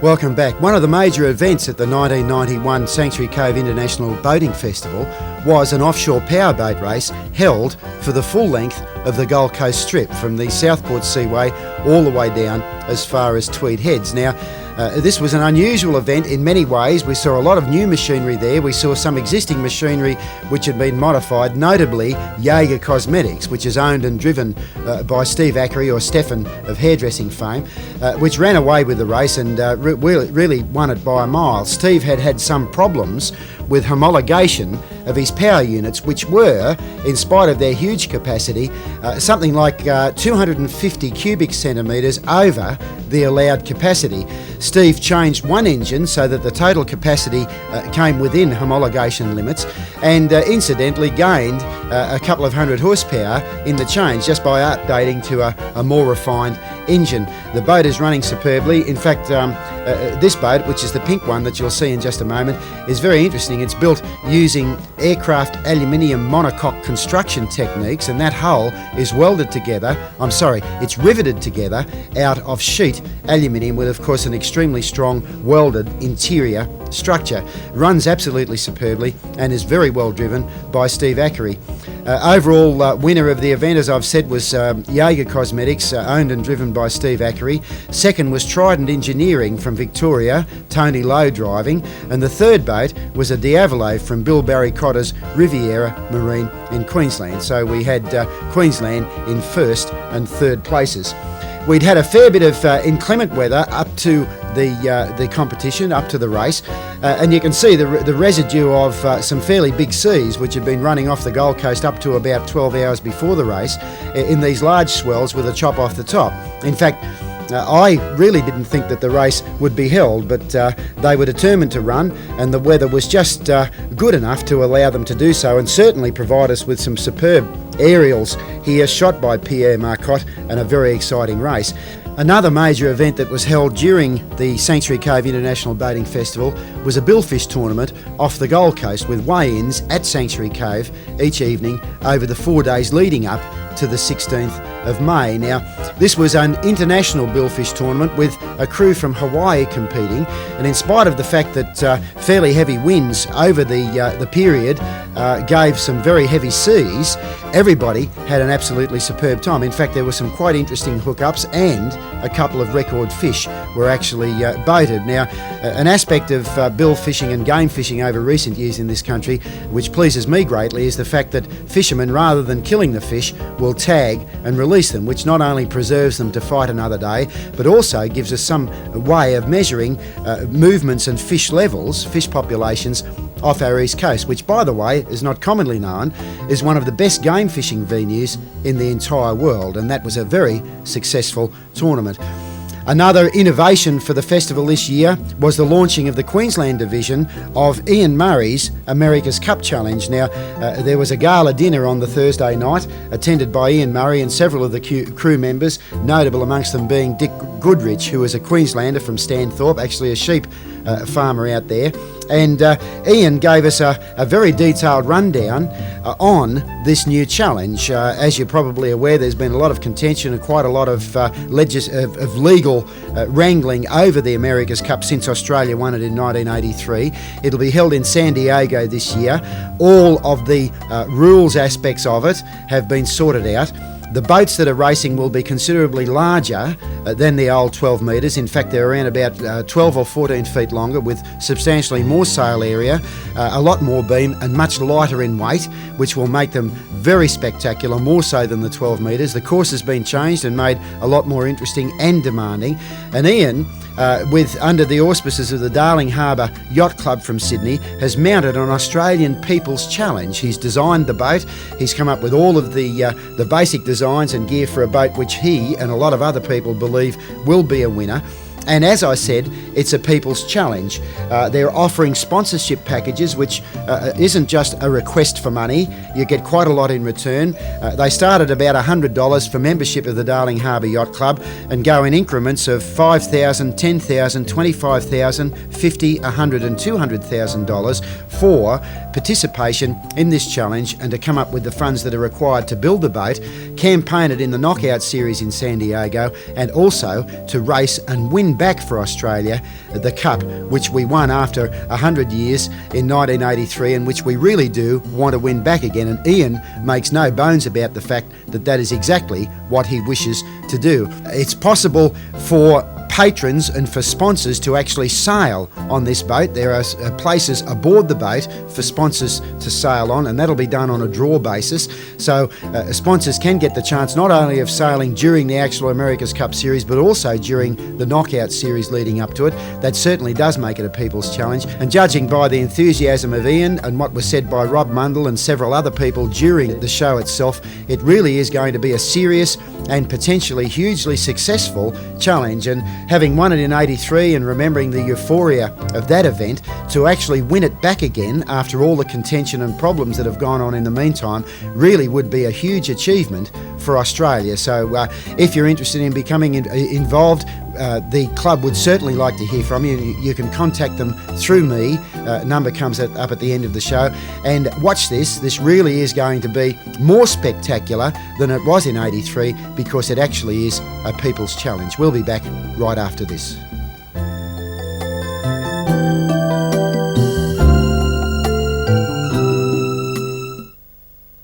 Welcome back. One of the major events at the 1991 Sanctuary Cove International Boating Festival was an offshore powerboat race held for the full length of the Gold Coast Strip from the Southport Seaway all the way down as far as Tweed Heads. Now, this was an unusual event in many ways. We saw a lot of new machinery there. We saw some existing machinery which had been modified, notably Jaeger Cosmetics, which is owned and driven by Steve Ackery, or Stefan of hairdressing fame, which ran away with the race and really won it by a mile. Steve had some problems with homologation of his power units, which were, in spite of their huge capacity, something like 250 cubic centimetres over the allowed capacity. Steve changed one engine so that the total capacity came within homologation limits, and incidentally gained a couple of hundred horsepower in the change just by updating to a more refined engine. The boat is running superbly. In fact, this boat, which is the pink one that you'll see in just a moment, is very interesting. It's built using aircraft aluminium monocoque construction techniques, and that hull is welded together, it's riveted together out of sheet aluminium with, of course, an extremely strong welded interior structure. Runs absolutely superbly and is very well driven by Steve Ackery. Overall winner of the event, as I've said, was Jaeger Cosmetics, owned and driven by Steve Ackery. Second was Trident Engineering from Victoria, Tony Lowe driving. And the third boat was a Diavolo from Bill Barry Cotter's Riviera Marine in Queensland. So we had Queensland in first and third places. We'd had a fair bit of inclement weather up to the competition, up to the race, and you can see the residue of some fairly big seas which had been running off the Gold Coast up to about 12 hours before the race in these large swells with a chop off the top. In fact, I really didn't think that the race would be held, but they were determined to run, and the weather was just good enough to allow them to do so, and certainly provide us with some superb aerials here shot by Pierre Marcotte, and a very exciting race. Another major event that was held during the Sanctuary Cove International Boating Festival was a billfish tournament off the Gold Coast, with weigh-ins at Sanctuary Cove each evening over the 4 days leading up to the 16th of May. Now, this was an international billfish tournament with a crew from Hawaii competing, and in spite of the fact that fairly heavy winds over the period gave some very heavy seas, everybody had an absolutely superb time. In fact, there were some quite interesting hookups, and a couple of record fish were actually boated. Now, an aspect of bill fishing and game fishing over recent years in this country, which pleases me greatly, is the fact that fishermen, rather than killing the fish, will tag and release them, which not only preserves them to fight another day, but also gives us some way of measuring movements and fish levels, fish populations off our east coast, which, by the way, is not commonly known, is one of the best game fishing venues in the entire world, and that was a very successful tournament. Another innovation for the festival this year was the launching of the Queensland division of Ian Murray's America's Cup Challenge. Now, there was a gala dinner on the Thursday night attended by Ian Murray and several of the crew members, notable amongst them being Dick Goodrich, who is a Queenslander from Stanthorpe, actually a sheep farmer out there. And Ian gave us a very detailed rundown on this new challenge. As you're probably aware, there's been a lot of contention and quite a lot of legal wrangling over the America's Cup since Australia won it in 1983. It'll be held in San Diego this year. All of the rules aspects of it have been sorted out. The boats that are racing will be considerably larger than the old 12 metres. In fact, they're around about 12 or 14 feet longer, with substantially more sail area, a lot more beam, and much lighter in weight, which will make them very spectacular, more so than the 12 metres. The course has been changed and made a lot more interesting and demanding. And Ian, under the auspices of the Darling Harbour Yacht Club from Sydney, has mounted an Australian People's Challenge. He's designed the boat. He's come up with all of the basic designs and gear for a boat which he and a lot of other people believe will be a winner. And as I said, it's a People's Challenge. They're offering sponsorship packages, which isn't just a request for money. You get quite a lot in return. They start at about $100 for membership of the Darling Harbour Yacht Club and go in increments of $5,000, $10,000, $25,000, $50,000, $100,000 and $200,000 for participation in this challenge, and to come up with the funds that are required to build the boat, campaign it in the Knockout Series in San Diego, and also to race and win win back for Australia the Cup, which we won after 100 years in 1983, and which we really do want to win back again. And Ian makes no bones about the fact that that is exactly what he wishes to do. It's possible for patrons and for sponsors to actually sail on this boat. There are places aboard the boat for sponsors to sail on, and that'll be done on a draw basis. So sponsors can get the chance not only of sailing during the actual America's Cup Series, but also during the knockout series leading up to it. That certainly does make it a people's challenge. And judging by the enthusiasm of Ian and what was said by Rob Mundell and several other people during the show itself, it really is going to be a serious and potentially hugely successful challenge. And having won it in 83 and remembering the euphoria of that event, to actually win it back again after all the contention and problems that have gone on in the meantime really would be a huge achievement for Australia. So if you're interested in becoming involved, the club would certainly like to hear from you. You can contact them through me. Number comes up at the end of the show. And watch this. This really is going to be more spectacular than it was in 83, because it actually is a people's challenge. We'll be back right after this.